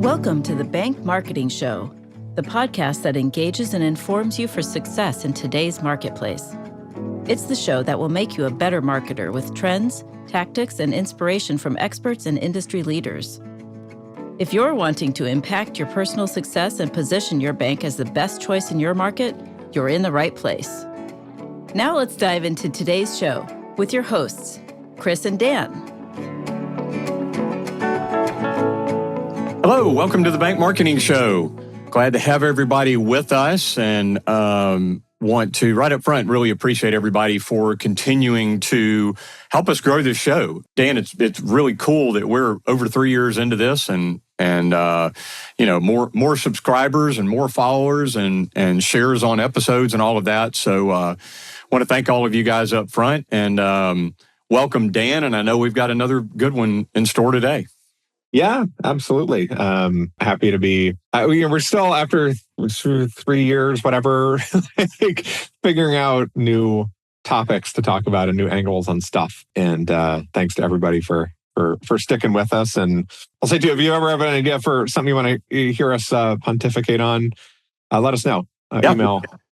Welcome to the Bank Marketing Show, the podcast that engages and informs you for success in today's marketplace. It's the show that will make you a better marketer with trends, tactics, and inspiration from experts and industry leaders. If you're wanting to impact your personal success and position your bank as the best choice in your market, you're in the right place. Now let's dive into today's show with your hosts, Chris and Dan. Hello, welcome to the Bank Marketing Show. Glad to have everybody with us and want to, right up front, really appreciate everybody for continuing to help us grow this show. Dan, it's really cool that we're over 3 years into this and more subscribers and more followers and shares on episodes and all of that. So want to thank all of you guys up front and welcome Dan. And I know we've got another good one in store today. Yeah, absolutely. Happy to be. We're still after 3 years, whatever, like figuring out new topics to talk about and new angles on stuff. And thanks to everybody for sticking with us. And I'll say too, if you ever have an idea for something you want to hear us pontificate on, let us know.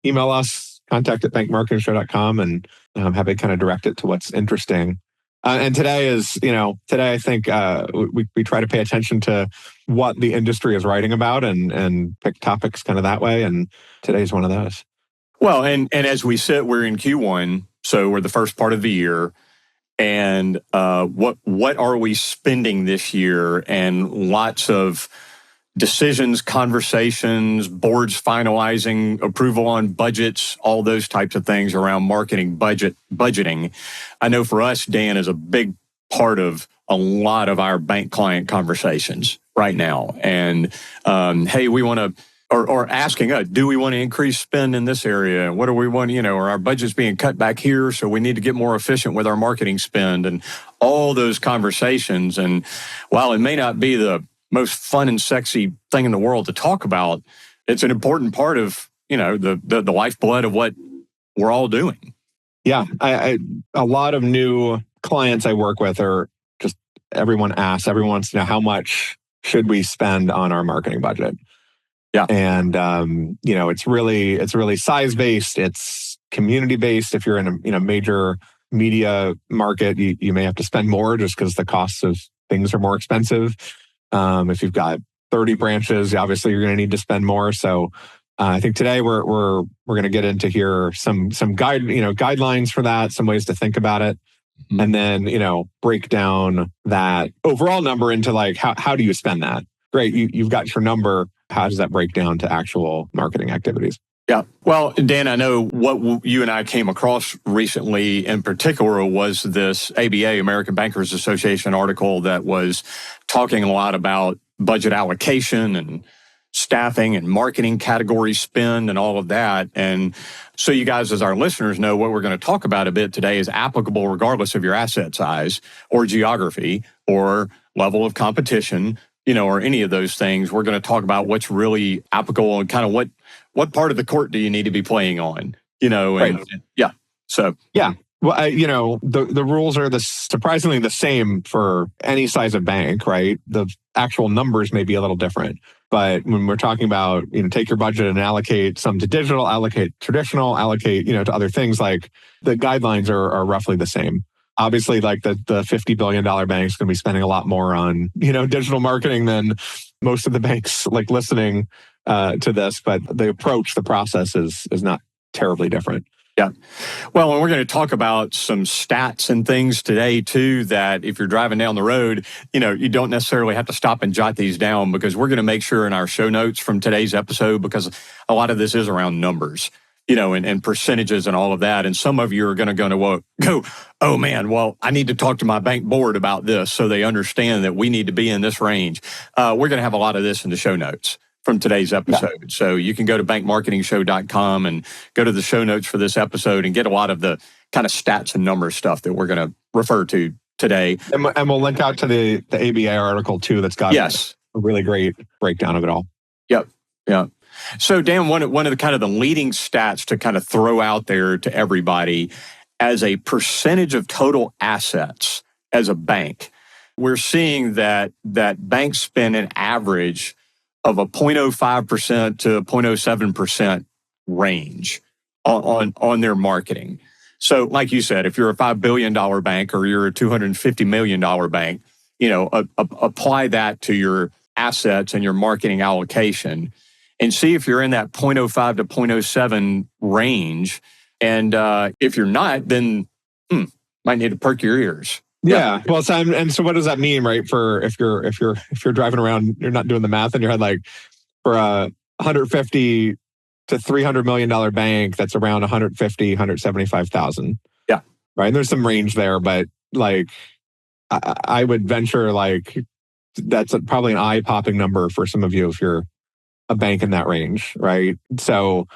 Email us, contact@bankmarketingshow.com, and I'm happy to kind of direct it to what's interesting. And today I think we try to pay attention to what the industry is writing about and pick topics kind of that way. And today's one of those. Well, and as we sit, we're in Q1, so we're the first part of the year. And what are we spending this year? And lots of decisions, conversations, boards finalizing approval on budgets, all those types of things around marketing budgeting. I know for us, Dan, is a big part of a lot of our bank client conversations right now. And hey, we want to, or asking us, do we want to increase spend in this area? What do we want, are our budgets being cut back here? So we need to get more efficient with our marketing spend and all those conversations. And while it may not be the most fun and sexy thing in the world to talk about, it's an important part of, the lifeblood of what we're all doing. Yeah. A lot of new clients I work with are just, everyone wants to know how much should we spend on our marketing budget? Yeah. And, it's really size-based. It's community-based. If you're in a major media market, you may have to spend more just because the costs of things are more expensive. If you've got 30 branches, obviously you're going to need to spend more. So I think today we're going to get into here some guidelines for that, some ways to think about it, and then break down that overall number into like how do you spend that? Great, you've got your number. How does that break down to actual marketing activities? Yeah. Well, Dan, I know what you and I came across recently in particular was this ABA, American Bankers Association article that was talking a lot about budget allocation and staffing and marketing category spend and all of that. And so you guys, as our listeners know, what we're going to talk about a bit today is applicable regardless of your asset size or geography or level of competition, or any of those things. We're going to talk about what's really applicable and kind of what part of the court do you need to be playing on, Right. Yeah. So, yeah. Well, the rules are surprisingly the same for any size of bank, right? The actual numbers may be a little different. But when we're talking about, take your budget and allocate some to digital, allocate traditional, allocate, to other things, like the guidelines are roughly the same. Obviously, like the $50 billion bank's going to be spending a lot more on, digital marketing than most of the banks like listening to this. But the approach, the process is not terribly different. Yeah. Well, and we're going to talk about some stats and things today, too, that if you're driving down the road, you don't necessarily have to stop and jot these down, because we're going to make sure in our show notes from today's episode, because a lot of this is around numbers, and percentages and all of that. And some of you are going to go, oh, man, well, I need to talk to my bank board about this so they understand that we need to be in this range. We're going to have a lot of this in the show notes from today's episode. Yeah. So you can go to bankmarketingshow.com and go to the show notes for this episode and get a lot of the kind of stats and numbers stuff that we're going to refer to today. And we'll link out to the ABA article too that's got a really great breakdown of it all. Yep. Yeah. So Dan, one of the kind of the leading stats to kind of throw out there to everybody as a percentage of total assets as a bank, we're seeing that banks spend an average of a 0.05% to 0.07% range on their marketing. So like you said, if you're a $5 billion bank or you're a $250 million bank, apply that to your assets and your marketing allocation and see if you're in that 0.05 to 0.07 range. And if you're not, then might need to perk your ears. Yeah. Well, so what does that mean, right? For if you're driving around, you're not doing the math in your head, like for a 150 to $300 million bank, that's around 150, 175,000. Yeah. Right. And there's some range there, but like I would venture like that's probably an eye-popping number for some of you if you're a bank in that range, right? So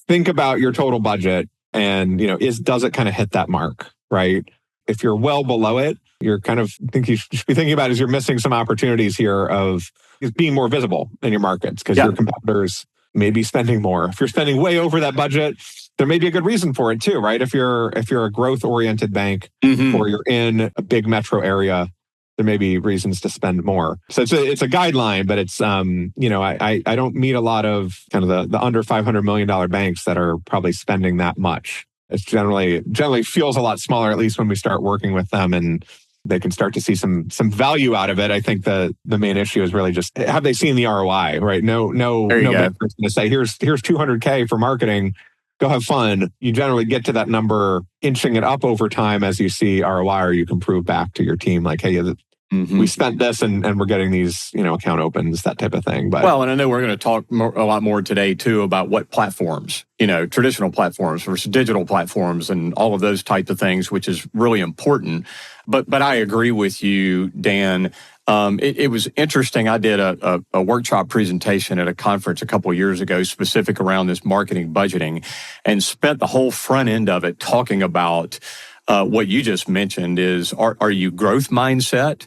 think about your total budget and, does it kind of hit that mark, right? If you're well below it, you're kind of think you should be thinking about is you're missing some opportunities here of being more visible in your markets because your competitors may be spending more. If you're spending way over that budget, there may be a good reason for it too, right? If you're a growth-oriented bank or you're in a big metro area, there may be reasons to spend more. So it's a guideline, but it's I don't meet a lot of kind of the under $500 million banks that are probably spending that much. It's generally feels a lot smaller, at least when we start working with them and they can start to see some value out of it. I think the main issue is really just have they seen the ROI, right? No bank is going to say here's $200K for marketing. Go have fun. You generally get to that number, inching it up over time as you see ROI, or you can prove back to your team like, hey, we spent this and we're getting these, account opens, that type of thing. But and I know we're going to talk a lot more today too about what platforms, traditional platforms versus digital platforms and all of those types of things, which is really important. But I agree with you, Dan. It was interesting. I did a workshop presentation at a conference a couple of years ago, specific around this marketing budgeting, and spent the whole front end of it talking about what you just mentioned is, are you growth mindset?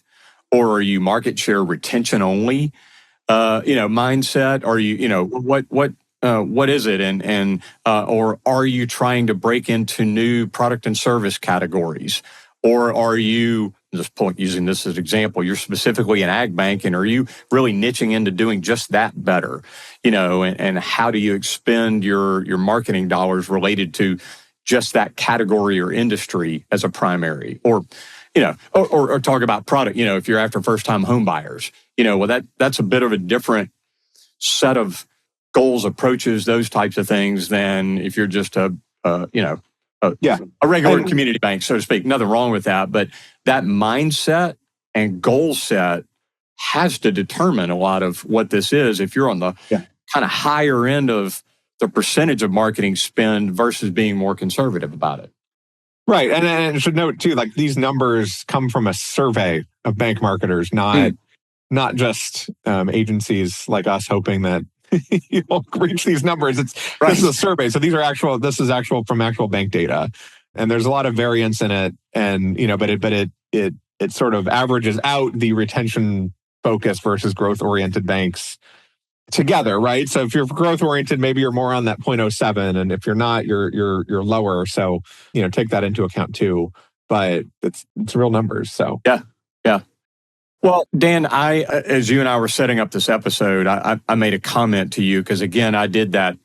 Or are you market share retention only, mindset? Are you, what is it? Or are you trying to break into new product and service categories? Or are you, using this as an example, you're specifically an ag bank, and are you really niching into doing just that better? And how do you expend your marketing dollars related to just that category or industry as a primary? Or talk about product, if you're after first-time home buyers, that's a bit of a different set of goals, approaches, those types of things than if you're just a regular community bank, so to speak. Nothing wrong with that, but that mindset and goal set has to determine a lot of what this is. If you're on the kind of higher end of the percentage of marketing spend versus being more conservative about it. Right. And I should note too, like these numbers come from a survey of bank marketers, not just agencies like us hoping that you'll reach these numbers. This is a survey. So this is actual from actual bank data. And there's a lot of variance in it. And, but it sort of averages out the retention focus versus growth oriented banks together, right? So if you're growth oriented, maybe you're more on that 0.07, and if you're not, you're lower. So take that into account too. But it's real numbers. So yeah. Well, Dan, as you and I were setting up this episode, I made a comment to you because again, I did that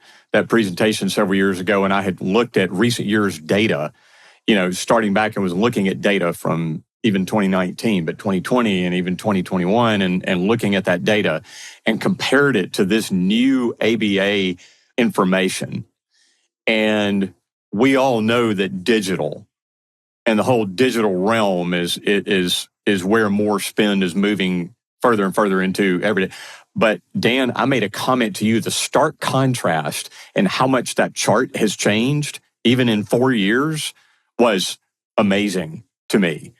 presentation several years ago, and I had looked at recent years' data. Starting back, I was looking at data from even 2019, but 2020 and even 2021, and looking at that data and compared it to this new ABA information. And we all know that digital and the whole digital realm is where more spend is moving further and further into every day. But Dan, I made a comment to you, the stark contrast and how much that chart has changed, even in 4 years, was amazing to me.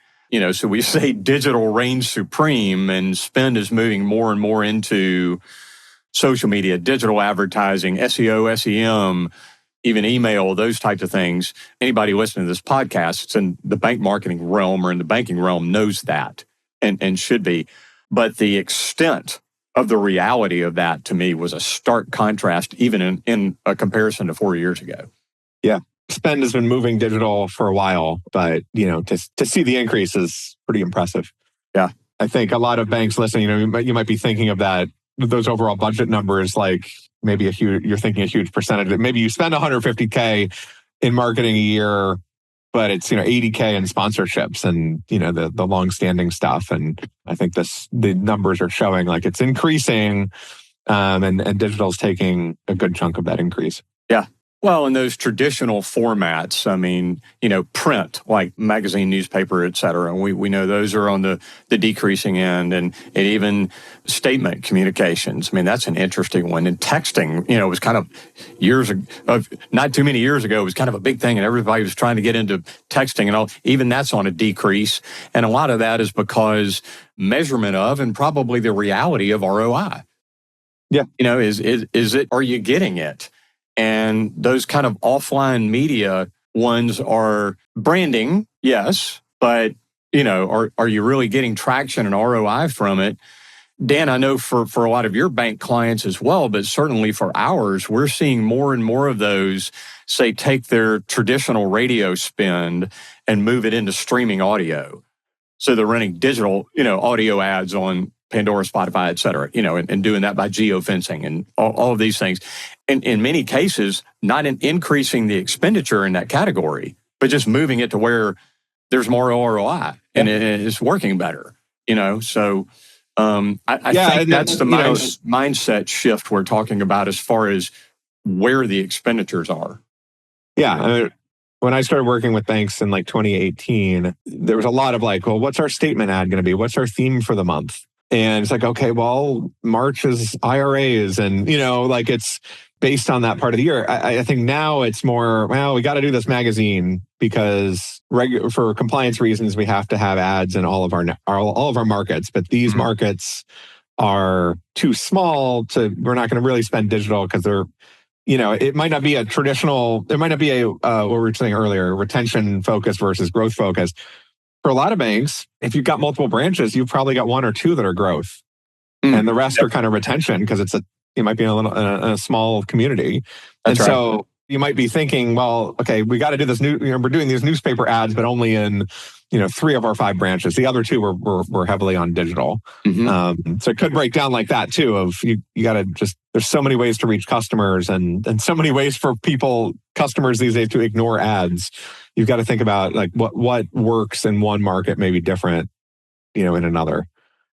So we say digital reigns supreme and spend is moving more and more into social media, digital advertising, SEO, SEM, even email, those types of things. Anybody listening to this podcast, it's in the bank marketing realm or in the banking realm, knows that and should be. But the extent of the reality of that to me was a stark contrast, even in a comparison to 4 years ago. Yeah. Spend has been moving digital for a while, but to see the increase is pretty impressive. Yeah, I think a lot of banks listening, you might be thinking of that those overall budget numbers, like maybe you're thinking a huge percentage. Maybe you spend $150K in marketing a year, but it's, $80K in sponsorships and, the long-standing stuff. And I think the numbers are showing like it's increasing, and digital's taking a good chunk of that increase. Yeah. Well, in those traditional formats, print, like magazine, newspaper, et cetera, we know those are on the decreasing end, and even statement communications. That's an interesting one. And texting, was kind of not too many years ago, it was kind of a big thing, and everybody was trying to get into texting and all. Even that's on a decrease. And a lot of that is because measurement of, and probably the reality of ROI. Yeah. Is it, are you getting it? And those kind of offline media ones are branding, yes, but, are you really getting traction and ROI from it? Dan, I know for a lot of your bank clients as well, but certainly for ours, we're seeing more and more of those, say, take their traditional radio spend and move it into streaming audio. So they're running digital, audio ads on Pandora, Spotify, et cetera, and doing that by geofencing and all of these things. And in many cases, not in increasing the expenditure in that category, but just moving it to where there's more ROI and it's working better, So I think that's the mindset shift we're talking about as far as where the expenditures are. Yeah. When I started working with banks in like 2018, there was a lot of like, well, what's our statement ad going to be? What's our theme for the month? And it's like, okay, well, March is IRAs and, like it's based on that part of the year. I think now it's more, well, we got to do this magazine because for compliance reasons, we have to have ads in all of our markets. But these markets are too small we're not going to really spend digital because they're, it might not be a traditional, there might not be a, what we were saying earlier, retention focus versus growth focus. For a lot of banks, if you've got multiple branches, you've probably got one or two that are growth, and the rest are kind of retention because you might be in a small community. That's right. So you might be thinking, well, okay, we got to do this we're doing these newspaper ads, but only in 3 of our 5 branches. The other 2 were heavily on digital. So it could break down like that too. Of you got to there's so many ways to reach customers and so many ways for customers these days to ignore ads. You've got to think about like what works in one market may be different, in another.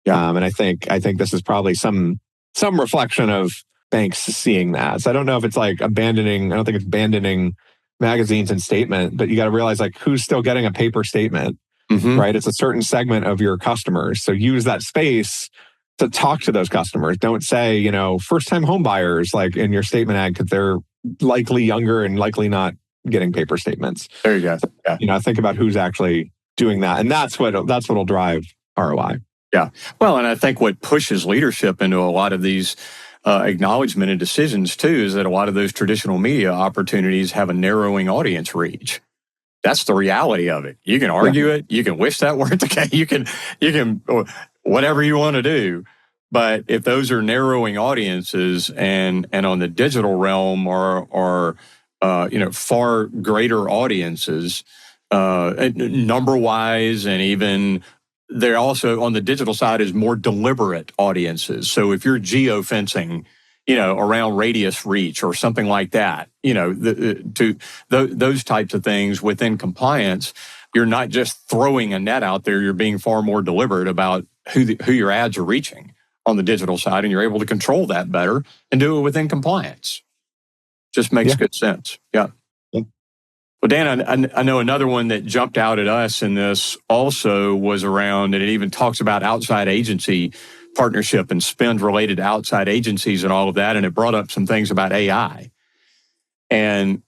Yeah. And I think this is probably some reflection of banks seeing that. So I don't know if it's like I don't think it's abandoning magazines and statement, but you got to realize like who's still getting a paper statement, right? It's a certain segment of your customers. So use that space to talk to those customers. Don't say, first-time home buyers like in your statement ad because they're likely younger and likely not getting paper statements. There you go. Yeah. Think about who's actually doing that, and that's what'll drive ROI. Yeah. Well, and I think what pushes leadership into a lot of these acknowledgement and decisions too is that a lot of those traditional media opportunities have a narrowing audience reach. That's the reality of it. You can argue it. You can wish that weren't the case. You can whatever you want to do. But if those are narrowing audiences and on the digital realm are far greater audiences, number wise, and even they're also on the digital side is more deliberate audiences. So if you're geofencing, around radius reach or something like that, those types of things within compliance, you're not just throwing a net out there. You're being far more deliberate about who your ads are reaching on the digital side, and you're able to control that better and do it within compliance. Just makes good sense. Yeah. Well, Dan, I know another one that jumped out at us in this also was around, and it even talks about outside agency partnership and spend related to outside agencies and all of that. And it brought up some things about AI. And,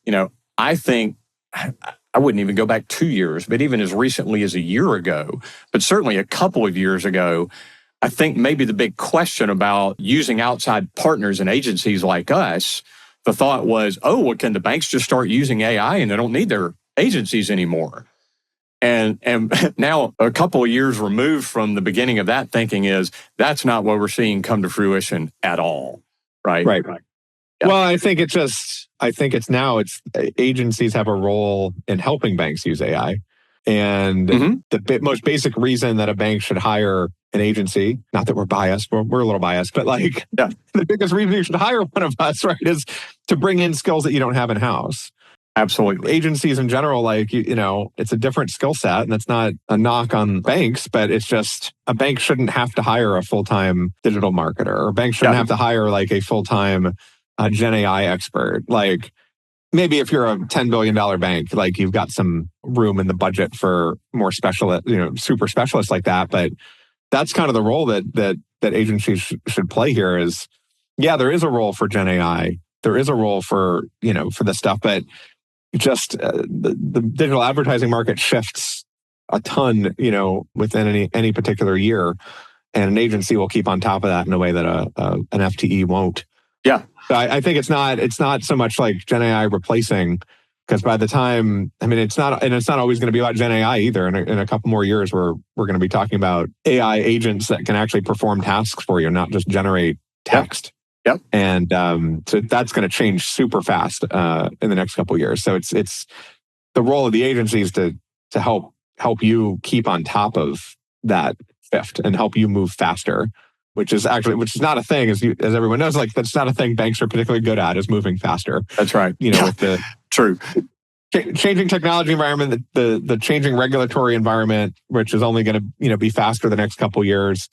I think I wouldn't even go back 2 years, but even as recently as a year ago, but certainly a couple of years ago, I think maybe the big question about using outside partners and agencies like us, the thought was, can the banks just start using AI and they don't need their agencies anymore? And now a couple of years removed from the beginning of that thinking that's not what we're seeing come to fruition at all. Right. Yeah. Well, I think it's agencies have a role in helping banks use AI. And the most basic reason that a bank should hire an agency, not that we're biased, we're a little biased, but the biggest reason you should hire one of us, right, is to bring in skills that you don't have in-house. Absolutely. Agencies in general, it's a different skill set, and it's not a knock on banks, but it's just a bank shouldn't have to hire a full-time digital marketer, or a bank shouldn't have to hire a full-time Gen AI expert. Maybe if you're a $10 billion bank, you've got some room in the budget for more specialist, super specialists like that. But that's kind of the role that agencies should play here is, there is a role for Gen AI. There is a role for this stuff, but just the digital advertising market shifts a ton, within any particular year. And an agency will keep on top of that in a way that an FTE won't. Yeah. I think it's not so much like Gen AI replacing, because by the time, it's not always going to be about Gen AI either. In a couple more years, we're going to be talking about AI agents that can actually perform tasks for you, not just generate text. Yep. And so that's going to change super fast in the next couple of years. So it's the role of the agencies to help you keep on top of that shift and help you move faster. Which is not a thing, as everyone knows. That's not a thing banks are particularly good at, is moving faster. That's right. With the true changing technology environment, the changing regulatory environment, which is only going to be faster the next couple of years.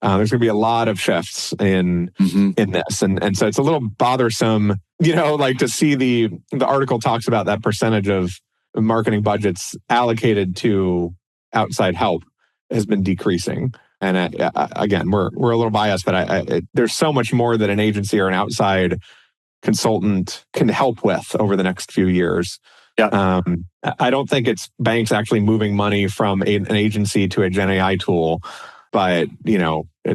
There's going to be a lot of shifts in this, and so it's a little bothersome, to see the article talks about that percentage of marketing budgets allocated to outside help has been decreasing. And again, we're a little biased, but there's so much more that an agency or an outside consultant can help with over the next few years. Yeah. I don't think it's banks actually moving money from an agency to a Gen AI tool, but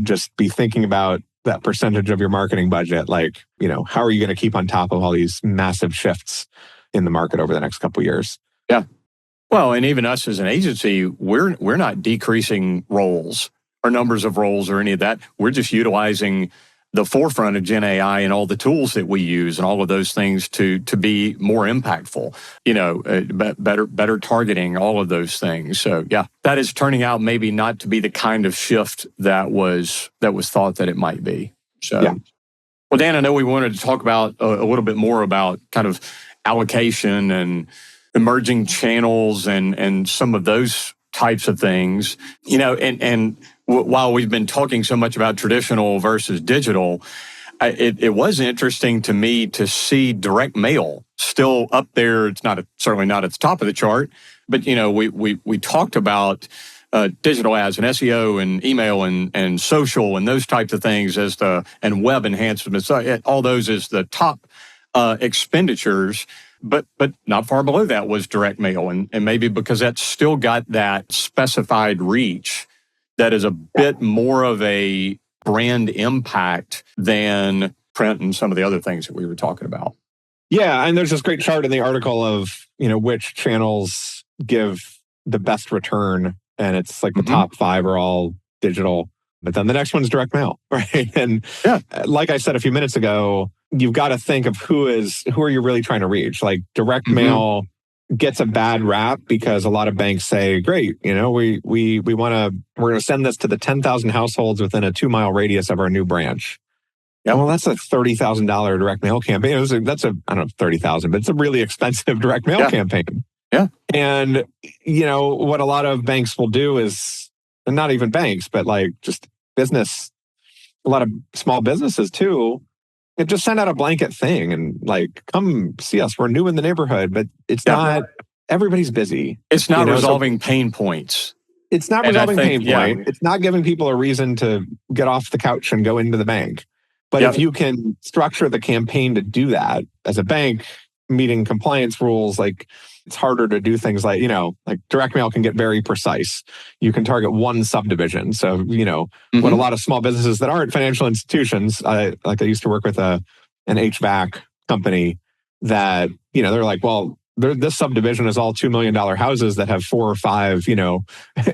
just be thinking about that percentage of your marketing budget. How are you going to keep on top of all these massive shifts in the market over the next couple of years? Yeah. Well, and even us as an agency, we're not decreasing roles or numbers of roles or any of that. We're just utilizing the forefront of Gen AI and all the tools that we use and all of those things to be more impactful, better targeting, all of those things. So that is turning out maybe not to be the kind of shift that was thought that it might be. So, Well, Dan, I know we wanted to talk about a little bit more about kind of allocation and emerging channels and some of those types of things, and while we've been talking so much about traditional versus digital, it was interesting to me to see direct mail still up there. It's certainly not at the top of the chart, but we talked about digital ads and SEO and email and social and those types of things and web enhancements. All those as the top expenditures. But not far below that was direct mail. And maybe because that's still got that specified reach that is a bit more of a brand impact than print and some of the other things that we were talking about. Yeah, and there's this great chart in the article of, which channels give the best return. And it's the top 5 are all digital. But then the next one's direct mail, right? And like I said a few minutes ago, you've got to think of who are you really trying to reach? Direct mail gets a bad rap because a lot of banks say, great, we're going to send this to the 10,000 households within a 2-mile radius of our new branch. Yeah, well, that's a $30,000 direct mail campaign. I don't know, 30,000, but it's a really expensive direct mail campaign. Yeah. And, what a lot of banks will do is, and not even banks, but just business, a lot of small businesses too, just send out a blanket thing and come see us. We're new in the neighborhood, but it's not, everybody's busy. It's not resolving pain points. It's not resolving pain point. It's not giving people a reason to get off the couch and go into the bank. But if you can structure the campaign to do that as a bank, meeting compliance rules, it's harder to do things like direct mail can get very precise. You can target one subdivision. So, what a lot of small businesses that aren't financial institutions, I used to work with an HVAC company that, they're like, well, this subdivision is all $2 million houses that have 4 or 5,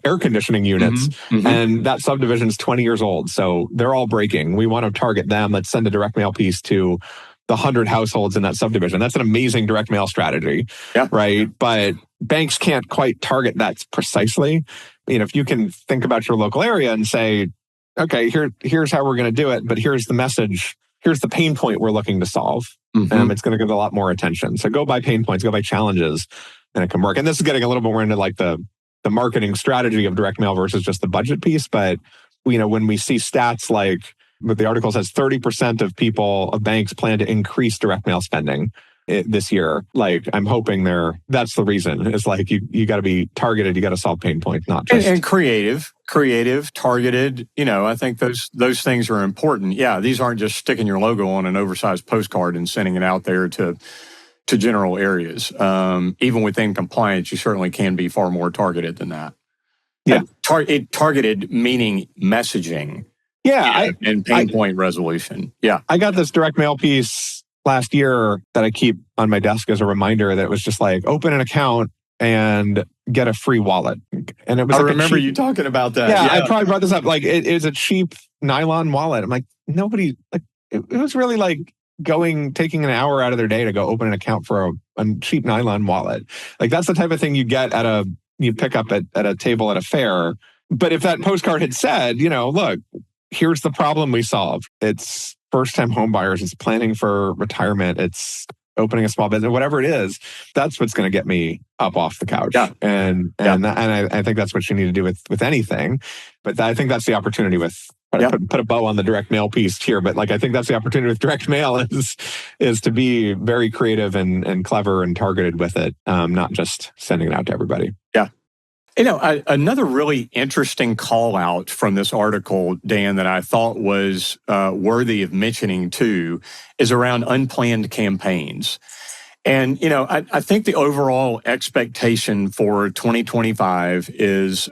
air conditioning units. And that subdivision is 20 years old. So they're all breaking. We want to target them. Let's send a direct mail piece to the 100 households in that subdivision. That's an amazing direct mail strategy, right? But banks can't quite target that precisely. If you can think about your local area and say, okay, here's how we're going to do it, but here's the message, here's the pain point we're looking to solve. It's going to get a lot more attention. So go by pain points, go by challenges, and it can work. And this is getting a little bit more into like the marketing strategy of direct mail versus just the budget piece. But when we see stats like what the article says, 30% of banks plan to increase direct mail spending this year. Like, I'm hoping that's the reason. It's like you got to be targeted, you got to solve pain points, not just and creative, targeted. I think those things are important. Yeah, these aren't just sticking your logo on an oversized postcard and sending it out there to general areas. Even within compliance, you certainly can be far more targeted than that. Yeah, targeted meaning messaging. Yeah, and pain point resolution. Yeah, I got this direct mail piece last year that I keep on my desk as a reminder that was just like, open an account and get a free wallet. And it was I remember you talking about that. Yeah, I probably brought this up. Like, it is a cheap nylon wallet. I'm like, nobody, like, it was really like taking an hour out of their day to go open an account for a cheap nylon wallet. Like, that's the type of thing you get you pick up at a table at a fair. But if that postcard had said, look, here's the problem we solved. It's first-time home buyers. It's planning for retirement. It's opening a small business, whatever it is. That's what's going to get me up off the couch. Yeah. And I think that's what you need to do with anything. But I think that's the opportunity with put a bow on the direct mail piece here. But like, I think that's the opportunity with direct mail is to be very creative and clever and targeted with it, not just sending it out to everybody. Yeah. Another really interesting call out from this article, Dan, that I thought was worthy of mentioning too, is around unplanned campaigns. And, I think the overall expectation for 2025 is,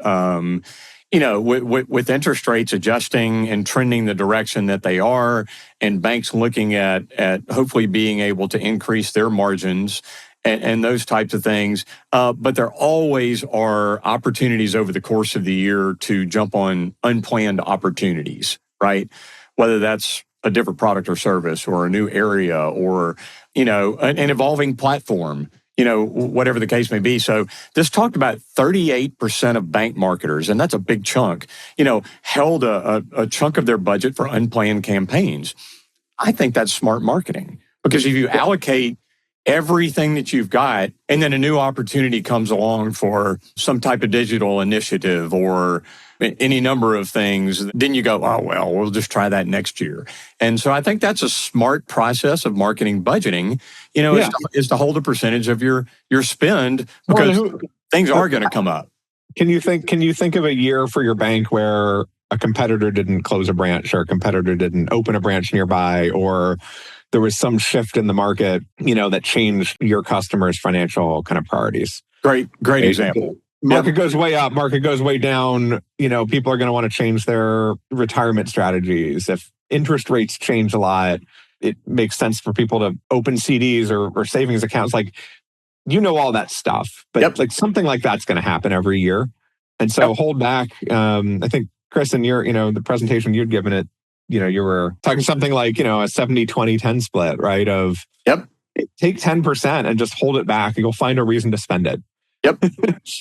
with interest rates adjusting and trending the direction that they are, and banks looking at hopefully being able to increase their margins and those types of things. But there always are opportunities over the course of the year to jump on unplanned opportunities, right? Whether that's a different product or service or a new area or, an evolving platform, whatever the case may be. So this talked about 38% of bank marketers, and that's a big chunk, held a chunk of their budget for unplanned campaigns. I think that's smart marketing, because if you allocate everything that you've got, and then a new opportunity comes along for some type of digital initiative or any number of things, then you go, oh, well, we'll just try that next year. And so I think that's a smart process of marketing budgeting, is to hold a percentage of your spend, because things are going to come up. Can you think of a year for your bank where a competitor didn't close a branch, or a competitor didn't open a branch nearby, or there was some shift in the market, that changed your customers' financial kind of priorities? Great example. Market goes way up, market goes way down. People are going to want to change their retirement strategies. If interest rates change a lot, it makes sense for people to open CDs or savings accounts. Like, all that stuff, but like something like that's going to happen every year. And so hold back. I think, Chris, in your, the presentation you'd given it, you were talking something like, a 70-20-10 split, right? Take 10% and just hold it back, and you'll find a reason to spend it.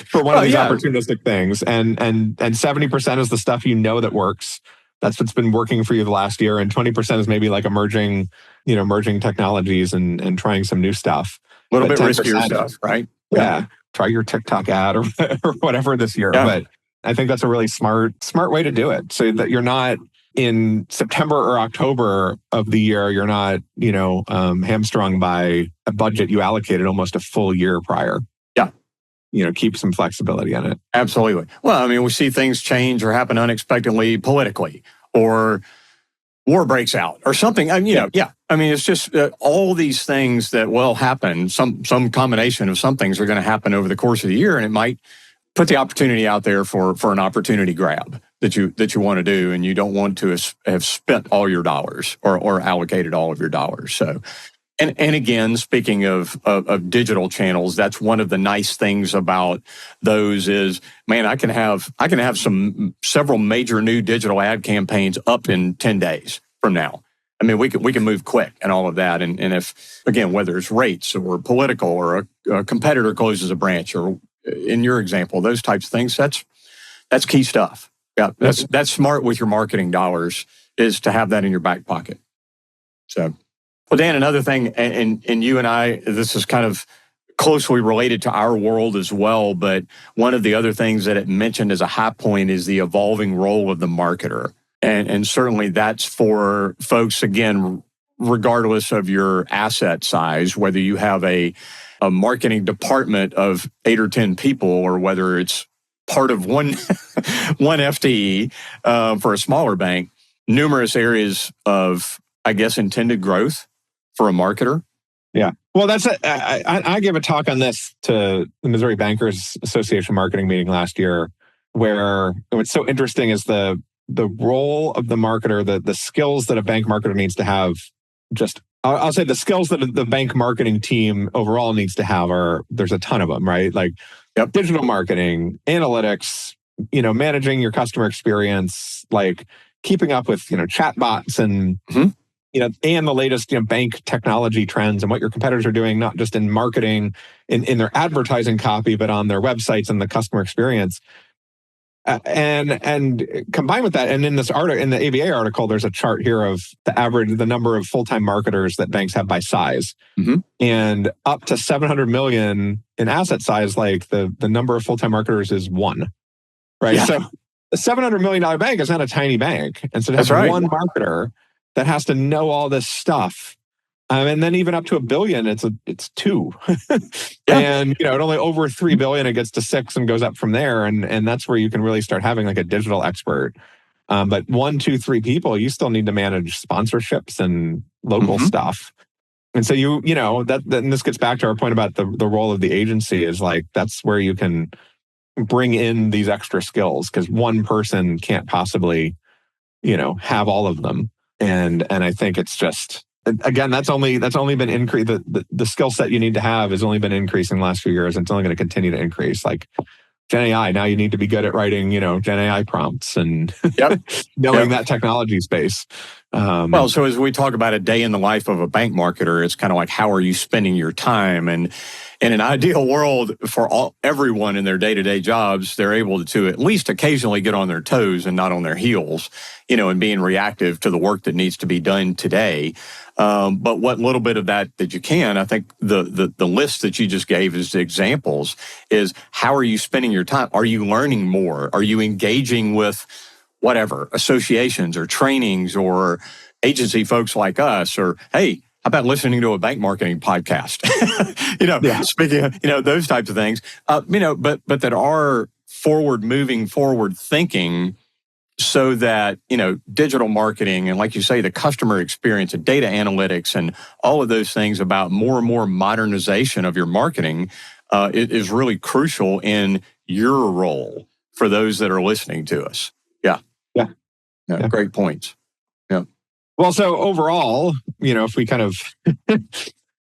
For one of these opportunistic things. And 70% is the stuff that works. That's what's been working for you the last year. And 20% is maybe like emerging technologies and trying some new stuff. A little bit riskier stuff, right? Yeah. Try your TikTok ad or whatever this year. Yeah. But I think that's a really smart way to do it, so that you're not in September or October of the year, you're not, hamstrung by a budget you allocated almost a full year prior. Keep some flexibility in it. Absolutely. Well, we see things change or happen unexpectedly politically, or war breaks out or something. It's just all these things that will happen. Some combination of some things are going to happen over the course of the year, and it might put the opportunity out there for an opportunity grab that you want to do, and you don't want to have spent all your dollars or allocated all of your dollars. So. And again, speaking of digital channels, that's one of the nice things about those is, man, I can have several major new digital ad campaigns up in 10 days from now. I mean, we can move quick and all of that. And if, again, whether it's rates or political or a competitor closes a branch or in your example, those types of things, that's key stuff. Yeah, that's smart with your marketing dollars, is to have that in your back pocket. So, well, Dan, another thing, and you and I, this is kind of closely related to our world as well, but one of the other things that it mentioned as a high point is the evolving role of the marketer. And certainly that's for folks, again, regardless of your asset size, whether you have a marketing department of 8 or 10 people, or whether it's part of one FTE for a smaller bank, numerous areas of, I guess, intended growth for a marketer. Yeah. Well, I gave a talk on this to the Missouri Bankers Association marketing meeting last year, where what's so interesting is the role of the marketer, the skills that a bank marketer needs to have. I'll say the skills that the bank marketing team overall needs to have there's a ton of them, right? Like digital marketing, analytics, managing your customer experience, like keeping up with, chat bots and, and the latest, bank technology trends and what your competitors are doing, not just in marketing, in their advertising copy, but on their websites and the customer experience. And combined with that, and in this article, in the ABA article, there's a chart here of the number of full-time marketers that banks have by size, and up to 700 million in asset size. Like the number of full-time marketers is 1, right? Yeah. So a $700 million bank is not a tiny bank, and so to have one marketer that has to know all this stuff. And then even up to $1 billion, it's 2. And, it only over $3 billion, it gets to 6 and goes up from there. And that's where you can really start having like a digital expert. But 1, 2, 3 people, you still need to manage sponsorships and local stuff. And so and this gets back to our point about the role of the agency, is like, that's where you can bring in these extra skills, because one person can't possibly, have all of them. And I think it's just, again, that's only been increased. The skill set you need to have has only been increasing the last few years, and it's only going to continue to increase. Like Gen AI, now you need to be good at writing, Gen AI prompts and knowing that technology space. Well, so as we talk about a day in the life of a bank marketer, it's kind of like, how are you spending your time? And in an ideal world, for everyone in their day-to-day jobs, they're able to at least occasionally get on their toes and not on their heels, and being reactive to the work that needs to be done today. But what little bit of that you can, I think the list that you just gave as examples is, how are you spending your time? Are you learning more? Are you engaging with whatever, associations or trainings or agency folks like us? Or, hey, how about listening to a bank marketing podcast? Speaking of, those types of things, but that are forward-moving, forward-thinking, so that, digital marketing and, like you say, the customer experience and data analytics and all of those things about more and more modernization of your marketing is really crucial in your role for those that are listening to us. Yeah. Great points. Yeah. Well, so overall, if we kind of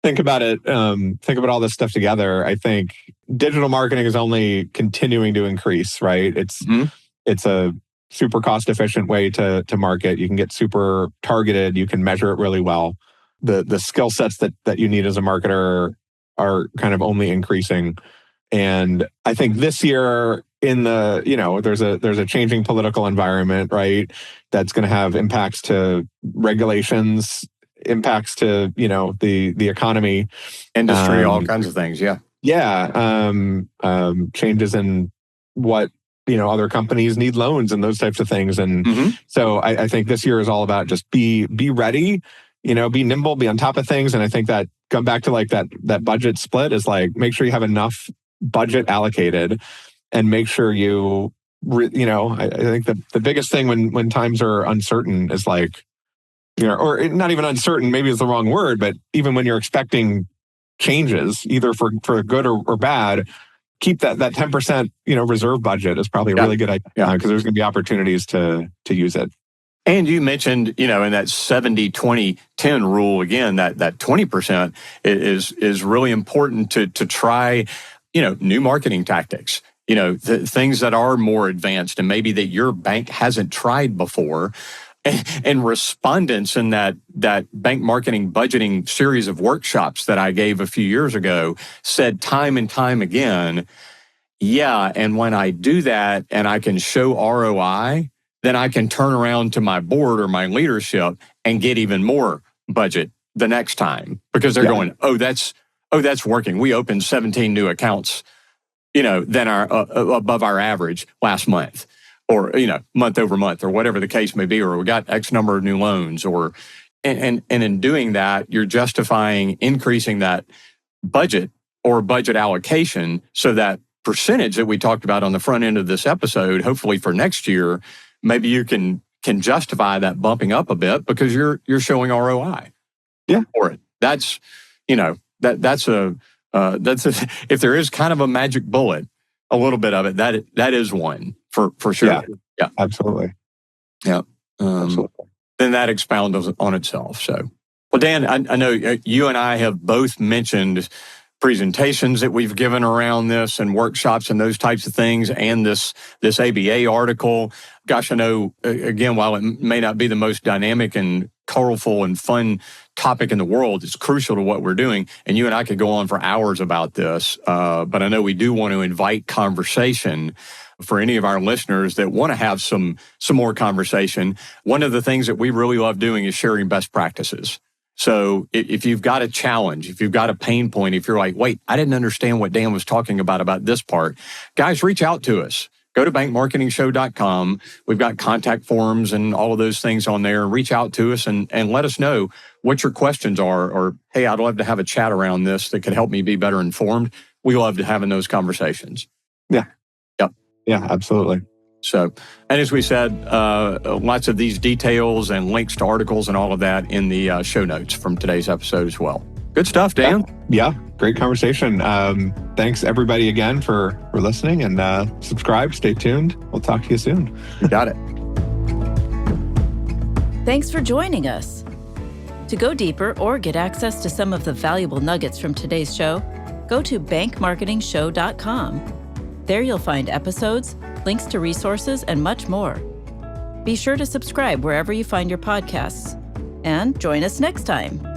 think about it, think about all this stuff together, I think digital marketing is only continuing to increase, right? It's a super cost-efficient way to market. You can get super targeted. You can measure it really well. The skill sets that you need as a marketer are kind of only increasing. And I think this year, there's a changing political environment, right? That's going to have impacts to regulations, impacts to, the economy, industry, all kinds of things. Yeah. Yeah. Changes in what, other companies need loans and those types of things. And so I think this year is all about just be ready, be nimble, be on top of things. And I think that come back to like that budget split is like, make sure you have enough budget allocated, and make sure I think the biggest thing when times are uncertain is like, or not even uncertain, maybe is the wrong word, but even when you're expecting changes, either for good or bad, keep that 10%, reserve budget is probably a really good idea, because there's going to be opportunities to use it. And you mentioned, in that 70-20-10 rule, again, that 20% is really important to try, new marketing tactics, things that are more advanced and maybe that your bank hasn't tried before. and respondents in that bank marketing budgeting series of workshops that I gave a few years ago said time and time again, yeah, and when I do that and I can show ROI, then I can turn around to my board or my leadership and get even more budget the next time, because they're going, oh, that's working. We opened 17 new accounts, than our above our average last month, or month over month, or whatever the case may be, or we got X number of new loans, and in doing that, you're justifying increasing that budget or budget allocation, so that percentage that we talked about on the front end of this episode, hopefully for next year, maybe you can justify that bumping up a bit because you're showing ROI. Yeah, for it. That's that's if there is kind of a magic bullet, a little bit of it, that is one for sure. Yeah, absolutely. Yeah, absolutely. Then that expounds on itself. So, well, Dan, I know you and I have both mentioned presentations that we've given around this and workshops and those types of things, and this ABA article. Gosh, I know, again, while it may not be the most dynamic and colorful and fun topic in the world, it's crucial to what we're doing. And you and I could go on for hours about this, but I know we do want to invite conversation for any of our listeners that want to have some more conversation. One of the things that we really love doing is sharing best practices. So if you've got a challenge, if you've got a pain point, if you're like, wait, I didn't understand what Dan was talking about this part, guys, reach out to us. Go to bankmarketingshow.com. We've got contact forms and all of those things on there. Reach out to us and let us know what your questions are, or, hey, I'd love to have a chat around this that could help me be better informed. We love having those conversations. Yeah. Yep. Yeah, absolutely. So, and as we said, lots of these details and links to articles and all of that in the show notes from today's episode as well. Good stuff, Dan. Yeah, great conversation. Thanks everybody again for listening, and subscribe, stay tuned. We'll talk to you soon. You got it. Thanks for joining us. To go deeper or get access to some of the valuable nuggets from today's show, go to bankmarketingshow.com. There you'll find episodes, links to resources, and much more. Be sure to subscribe wherever you find your podcasts. And join us next time.